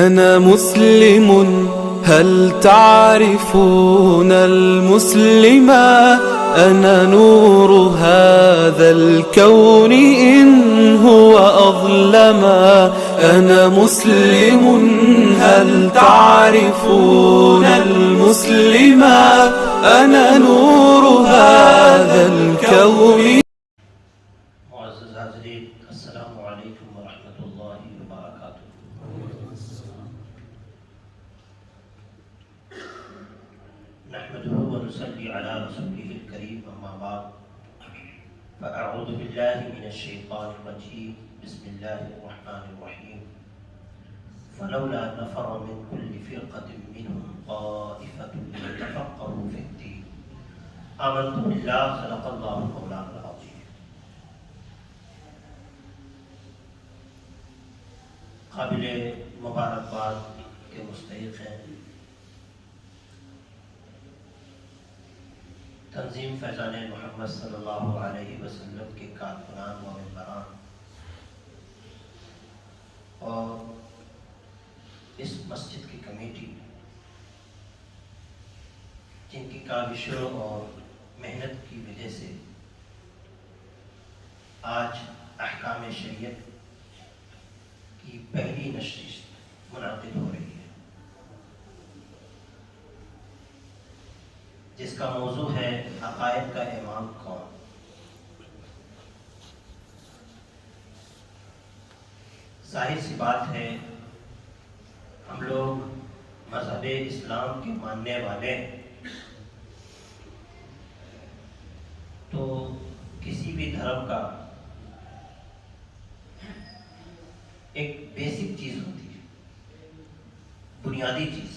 أنا مسلم هل تعرفون المسلما أنا نور هذا الكون إن هو أظلما أنا مسلم هل تعرفون المسلما أنا نور هذا الكون. معزز حاضرین، السلام علیکم ورحمۃ اللہ وبرکاتہ۔ نحمده ونصلي على رسوله الكريم، اما بعد فاعوذ باللہ من الشیطان الرجیم، بسم اللہ الرحمن الرحیم۔ فلولا نفر من كل فرقة منهم طائفة ليتفقهوا في الدين آمنت بالله صدق الله مولانا العظیم۔ قابل مبارکباد کے مستحق ہیں تنظیم فیضان محمد صلی اللہ علیہ وسلم کے کارکنان و ممبران اور اس مسجد کی کمیٹی، جن کی کاوشوں اور محنت کی وجہ سے آج احکام شریعت کی پہلی نشست منعقد ہو رہی ہے، جس کا موضوع ہے عقائد کا امام کون۔ ظاہر سی بات ہے، ہم لوگ مذہب اسلام کے ماننے والے تو کسی بھی دھرم کا ایک بیسک چیز ہوتی ہے، بنیادی چیز۔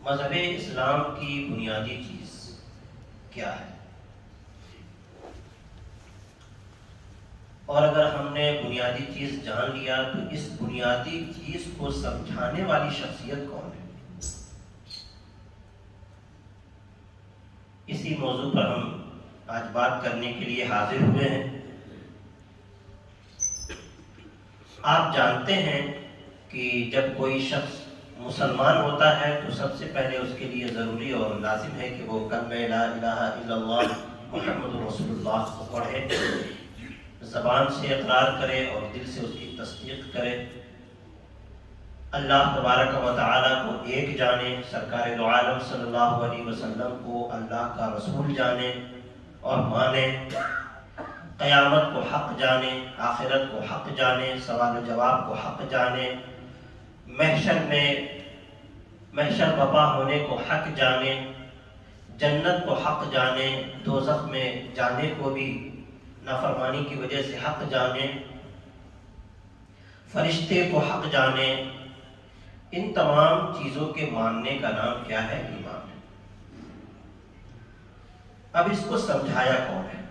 مذہب اسلام کی بنیادی چیز کیا ہے؟ اور اگر ہم نے بنیادی چیز جان لیا تو اس بنیادی چیز کو سمجھانے والی شخصیت کون ہے؟ اسی موضوع پر ہم آج بات کرنے کے لیے حاضر ہوئے ہیں۔ آپ جانتے ہیں کہ جب کوئی شخص مسلمان ہوتا ہے تو سب سے پہلے اس کے لیے ضروری اور لازم ہے کہ وہ کلمہ لا الہ الا اللہ محمد رسول اللہ کو پڑھے، زبان سے اقرار کرے اور دل سے اس کی تصدیق کرے، اللہ تبارک و تعالیٰ کو ایک جانے، سرکار دو عالم صلی اللہ علیہ وسلم کو اللہ کا رسول جانے اور مانے، قیامت کو حق جانے، آخرت کو حق جانے، سوال و جواب کو حق جانے، محشر وبا ہونے کو حق جانے، جنت کو حق جانے، دوزخ میں جانے کو بھی نافرمانی کی وجہ سے حق جانے، فرشتے کو حق جانے۔ ان تمام چیزوں کے ماننے کا نام کیا ہے؟ ایمان ہے۔ اب اس کو سمجھایا کون ہے؟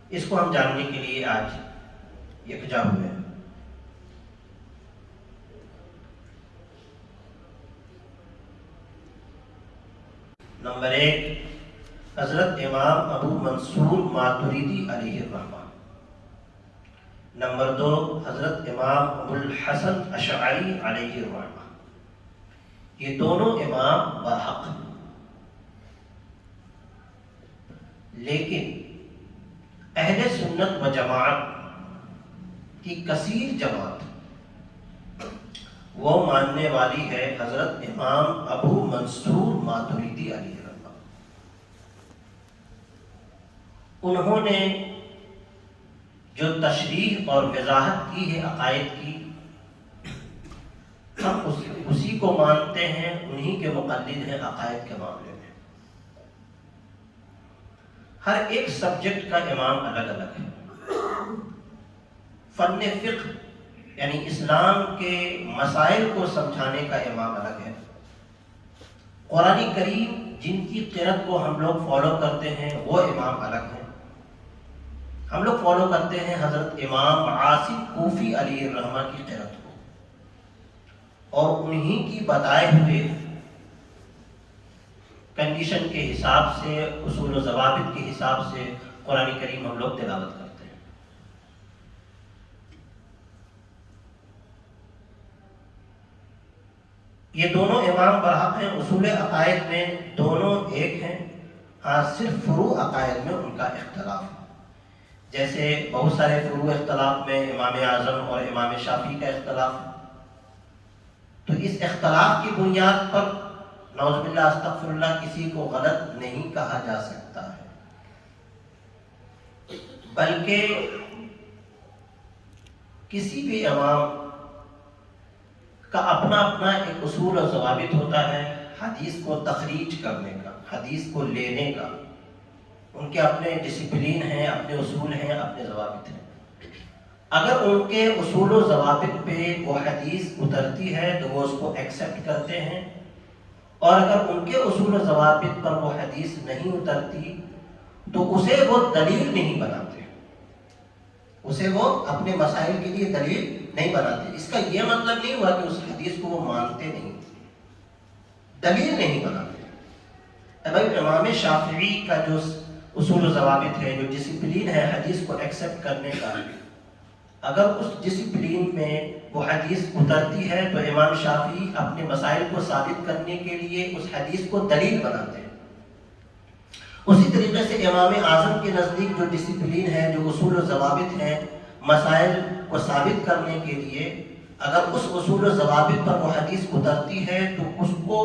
اس کو ہم جاننے کے لیے آج یکجا ہوئے ہیں۔ نمبر 1، حضرت امام ابو منصور ماتریدی علیہ الرحمہ۔ نمبر 2، حضرت امام ابو الحسن اشعری علیہ الرحمہ۔ یہ دونوں امام برحق ہیں، لیکن اہل سنت و جماعت کی کثیر جماعت وہ ماننے والی ہے حضرت امام ابو منصور ماتریدی علیہ الرحمہ۔ انہوں نے جو تشریح اور وضاحت کی ہے عقائد کی، ہم اسی کو مانتے ہیں، انہی کے مقلد ہیں عقائد کے معاملے میں۔ ہر ایک سبجیکٹ کا امام الگ الگ ہے۔ فن فقہ یعنی اسلام کے مسائل کو سمجھانے کا امام الگ ہے۔ قرآن کریم جن کی قرأت کو ہم لوگ فالو کرتے ہیں وہ امام الگ ہیں۔ ہم لوگ فالو کرتے ہیں حضرت امام عاصم کوفی علیہ الرحمہ کی قرأت کو، اور انہی کی بتائے ہوئے کنڈیشن کے حساب سے، اصول و ضوابط کے حساب سے قرآن کریم ہم لوگ تلاوت کرتے ہیں۔ یہ دونوں امام برحق ہیں، اصول عقائد میں دونوں ایک ہیں، ہاں صرف فروع عقائد میں ان کا اختلاف ہے۔ جیسے بہت سارے فروع اختلاف میں امام اعظم اور امام شافعی کا اختلاف ہے، تو اس اختلاف کی بنیاد پر نعوذ باللہ استغفر اللہ کسی کو غلط نہیں کہا جا سکتا ہے، بلکہ کسی بھی امام کا اپنا اپنا ایک اصول اور ضوابط ہوتا ہے حدیث کو تخریج کرنے کا، حدیث کو لینے کا، ان کے اپنے ڈسپلین ہیں، اپنے اصول ہیں، اپنے ضوابط ہیں۔ اگر ان کے اصول و ضوابط پہ وہ حدیث اترتی ہے تو وہ اس کو ایکسیپٹ کرتے ہیں، اور اگر ان کے اصول و ضوابط پر وہ حدیث نہیں اترتی تو اسے وہ دلیل نہیں بناتے، اسے وہ اپنے مسائل کے لیے دلیل نہیں بناتے۔ اس کا یہ مطلب نہیں ہوا کہ اس حدیث کو وہ مانتے نہیں، دلیل نہیں بناتے۔ اب امام شافعی کا جو اصول و ضوابط ہے، جو ڈسپلین ہے حدیث کو ایکسیپٹ کرنے کا، اگر اس ڈسپلین میں وہ حدیث اترتی ہے تو امام شافعی اپنے مسائل کو ثابت کرنے کے لیے اس حدیث کو دلیل بناتے ہیں۔ اسی طریقے سے امام اعظم کے نزدیک جو ڈسپلین ہے، جو اصول و ضوابط ہیں مسائل کو ثابت کرنے کے لیے، اگر اس اصول و ضوابط پر وہ حدیث اترتی ہے تو اس کو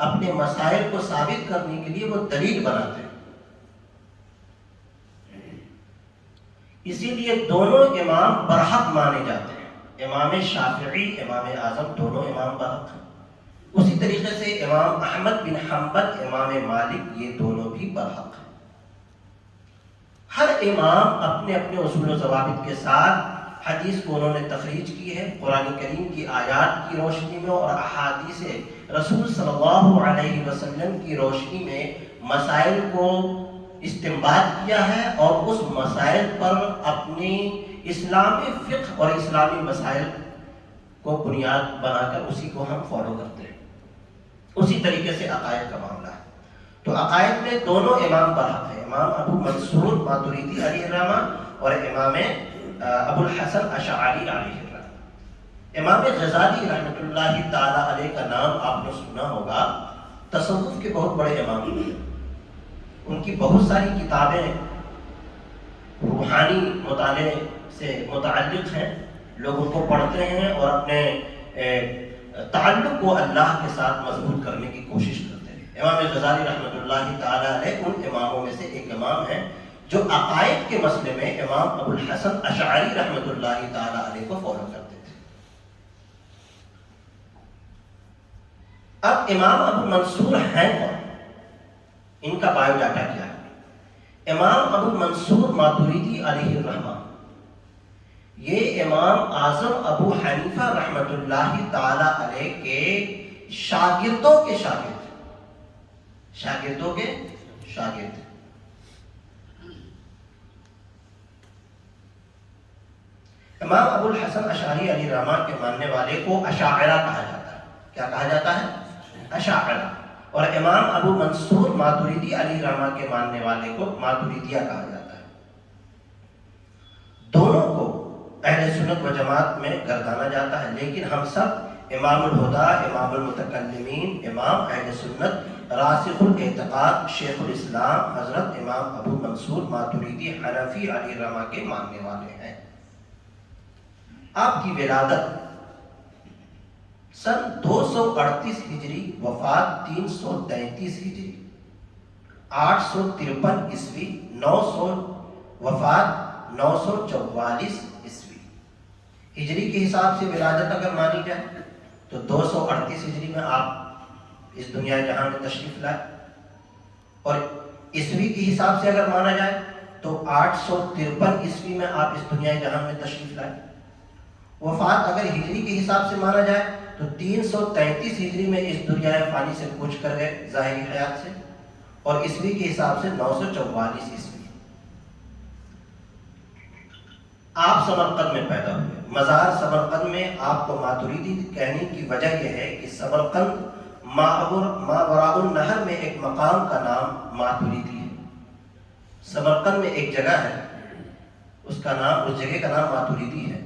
اپنے مسائل کو ثابت کرنے کے لیے وہ دلیل بناتے ہیں۔ اسی لیے دونوں امام برحق مانے جاتے ہیں، امام شافعی، امام اعظم دونوں امام برحق ہیں۔ اسی طریقے سے امام احمد بن حنبل، امام مالک یہ دونوں بھی برحق ہیں۔ ہر امام اپنے اپنے اصول و ضوابط کے ساتھ حدیث کو انہوں نے تخریج کی ہے، قرآن کریم کی آیات کی روشنی میں اور احادیث رسول صلی اللہ علیہ وسلم کی روشنی میں مسائل کو استنباط کیا ہے، اور اس مسائل پر اپنی اسلامی فقہ اور اسلامی مسائل کو بنیاد بنا کر اسی کو ہم فالو کرتے ہیں۔ اسی طریقے سے عقائد کا معاملہ ہے، تو عقائد میں دونوں امام برحق ہیں، امام ابو منصور ماتریدی علیہ الرحمہ اور امام ابو الحسن اشعری علیہ الرحمہ۔ امام غزالی رحمۃ اللہ تعالی علیہ کا نام آپ نے سنا ہوگا، تصوف کے بہت بڑے امام ہیں، ان کی بہت ساری کتابیں روحانی مطالعے سے متعلق ہیں، لوگ ان کو پڑھتے ہیں اور اپنے تعلق کو اللہ کے ساتھ مضبوط کرنے کی کوشش کرتے ہیں۔ امام غزالی رحمۃ اللہ تعالی علیہ ان اماموں میں سے ایک امام ہیں جو عقائد کے مسئلے میں امام ابو الحسن اشعری رحمۃ اللہ تعالی علیہ کو فالو کرتے تھے۔ اب امام ابو منصور ہیں کون؟ ان کا بایو ڈاٹا کیا ہے؟ امام ابو منصور ماتریدی علیہ الرحمہ یہ امام اعظم ابو حنیفہ رحمۃ اللہ تعالی علیہ کے شاگردوں کے شاگرد۔ امام ابو الحسن اشعری علیہ الرحمہ کے ماننے والے کو اشاعرہ کہا جاتا ہے۔ کیا کہا جاتا ہے؟ اشاعرہ۔ اور امام ابو منصور ماتریدی علیہ الرحمہ کے ماننے والے کو ماتریدیہ کہا جاتا ہے۔ دونوں کو اہل سنت و جماعت میں گردانا جاتا ہے، لیکن ہم سب امام الہدا، امام المتکلمین، امام اہل سنت، راسخ الاعتقاد، شیخ الاسلام حضرت امام ابو منصور ماتریدی حنفی علیہ الرحمہ کے ماننے والے ہیں۔ آپ کی ولادت سن 238 ہجری، وفات 333 ہجری، 853 عیسوی، 900 وفات 944 عیسوی ہجری کے حساب سے ولادت اگر مانی جائے تو 238 ہجری میں آپ اس دنیا جہاں میں تشریف لائے، اور عیسوی کے حساب سے اگر مانا جائے تو 853 عیسوی میں آپ اس دنیا جہاں میں تشریف لائے۔ وفات اگر ہجری کے حساب سے مانا جائے تو 333 ہجری میں اس دنیا فانی سے کوچ کر گئے ظاہری حیات سے، اور عیسوی کے حساب سے 944 عیسوی آپ سمرقند میں پیدا ہوئے۔ مزار سمرقند میں آپ کو ماتریدی کہنے کی وجہ یہ ہے کہ سمرقند ماوراء النہر میں ایک مقام کا نام ماتریدی ہے۔ سمرقند میں ایک جگہ ہے، اس جگہ کا نام ماتریدی ہے،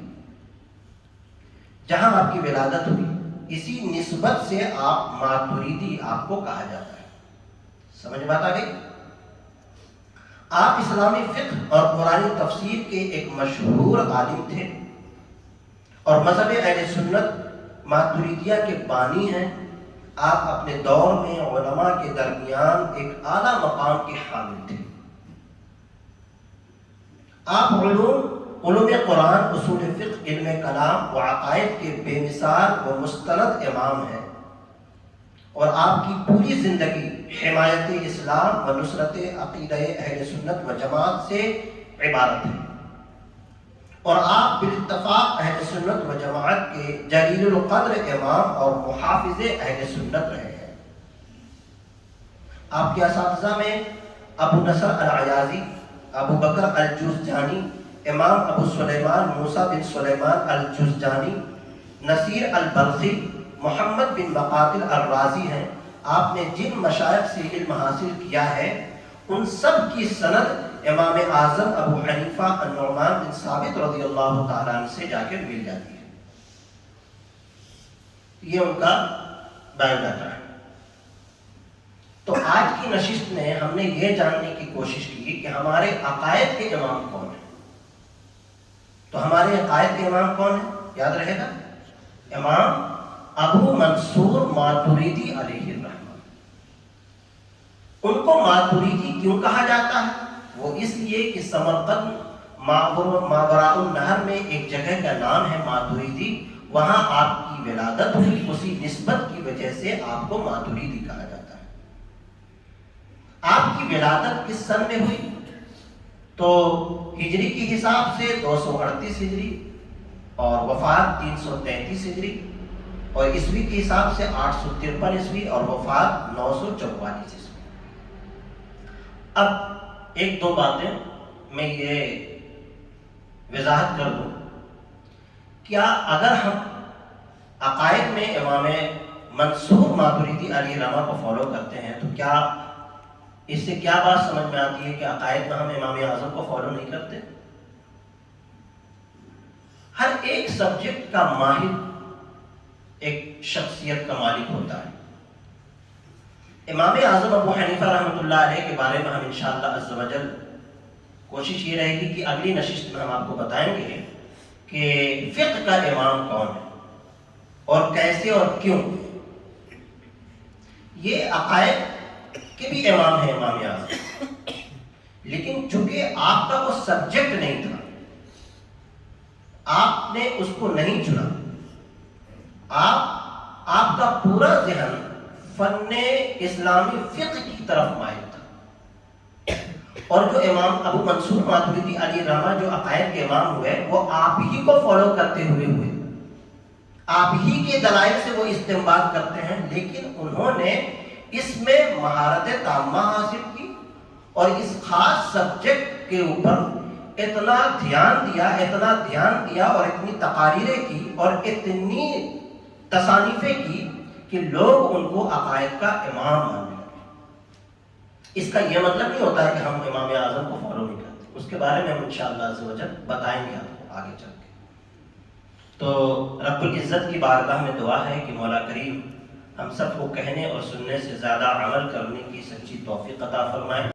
جہاں آپ کی ولادت ہوئی اسی نسبت سے آپ ماتریدی آپ کو کہا جاتا ہے۔ سمجھ بات آ گئی؟ آپ اسلامی فقہ اور قرآنی تفسیر کے ایک مشہور عالم تھے اور مذہب اہل سنت ماتریدیہ کے بانی ہیں۔ آپ اپنے دور میں علماء کے درمیان ایک اعلیٰ مقام کے حامل تھے۔ آپ علوم قرآن، اصول فقہ، علم کلام و عقائد کے بے مثال و مستند امام ہیں، اور آپ کی پوری زندگی حمایت اسلام و نصرت عقیدہ اہل سنت و جماعت سے عبارت ہے، اور آپ بالاتفاق اہل سنت و جماعت کے جلیل القدر امام اور محافظ اہل سنت رہے ہیں۔ آپ کے اساتذہ میں ابو نصر العیاضی، ابو بکر الجوزجانی، امام ابو سلیمان موسیٰ بن سلیمان الجوزجانی، نصیر البلخی، محمد بن مقاتل الرازی ہیں۔ آپ نے جن مشائخ سے علم حاصل کیا ہے ان سب کی سند امام اعظم ابو حنیفہ النعمان بن ثابت رضی اللہ تعالیٰ عنہ سے جا کے مل جاتی ہے۔ یہ ان کا بایو ڈاٹا ہے۔ تو آج کی نشست میں ہم نے یہ جاننے کی کوشش کی کہ ہمارے عقائد کے امام کون ہیں۔ تو ہمارے عقائد کے امام کون ہیں؟ یاد رہے گا، امام ابو منصور ماتریدی علیہ الرحمہ۔ ان کو ماتریدی کیوں کہا جاتا ہے؟ وہ اس لیے کہ سمرقند ماوراء النہر میں ایک جگہ کا نام ہے ماتریدی، وہاں آپ کی ولادت ہوئی، اسی نسبت کی وجہ سے آپ کو ماتریدی کہا جاتا ہے۔ آپ کی ولادت کس سن میں ہوئی؟ تو ہجری کے حساب سے 238 ہجری اور وفات 333 ہجری، اور عیسوی کے حساب سے 853 عیسوی اور وفات 944 عیسوی۔ اب ایک دو باتیں میں یہ وضاحت کر دوں، کیا اگر ہم عقائد میں امام منصور ماتریدی علیہ الرحمہ کو فالو کرتے ہیں تو کیا اس سے کیا بات سمجھ میں آتی ہے کہ عقائد میں ہم امام اعظم کو فالو نہیں کرتے؟ ہر ایک سبجیکٹ کا ماہر ایک شخصیت کا مالک ہوتا ہے۔ امام اعظم ابو حنیفہ رحمۃ اللہ علیہ کے بارے میں ہم انشاءاللہ عز و جل کوشش یہ رہے گی کہ اگلی نشست میں ہم آپ کو بتائیں گے کہ فقہ کا امام کون ہے اور کیسے اور کیوں۔ یہ عقائد کے بھی امام ہیں امام اعظم، لیکن چونکہ آپ کا وہ سبجیکٹ نہیں تھا، آپ نے اس کو نہیں چنا، آپ کا پورا ذہن فن اسلامی فقہ کی طرف مائل تھا، اور جو امام ابو منصور ماتریدی علیہ الرحمہ جو عقائد کے امام ہوئے وہ آپ ہی کو فالو کرتے ہوئے آپ ہی کے دلائل سے وہ استنباط کرتے ہیں، لیکن انہوں نے اس میں مہارت تامہ حاصل کی اور اس خاص سبجیکٹ کے اوپر اتنا دھیان دیا اور اتنی تقاریریں کی اور اتنی تصانیفیں کی کہ لوگ ان کو عقائد کا امام ماننے لگے۔ اس کا یہ مطلب نہیں ہوتا ہے کہ ہم امام اعظم کو فالو نہیں کرتے، اس کے بارے میں ہم انشاءاللہ عز و جل بتائیں گے آپ کو آگے چل کے۔ تو رب العزت کی بارگاہ میں دعا ہے کہ مولا کریم ہم سب کو کہنے اور سننے سے زیادہ عمل کرنے کی سچی توفیق عطا فرمائے۔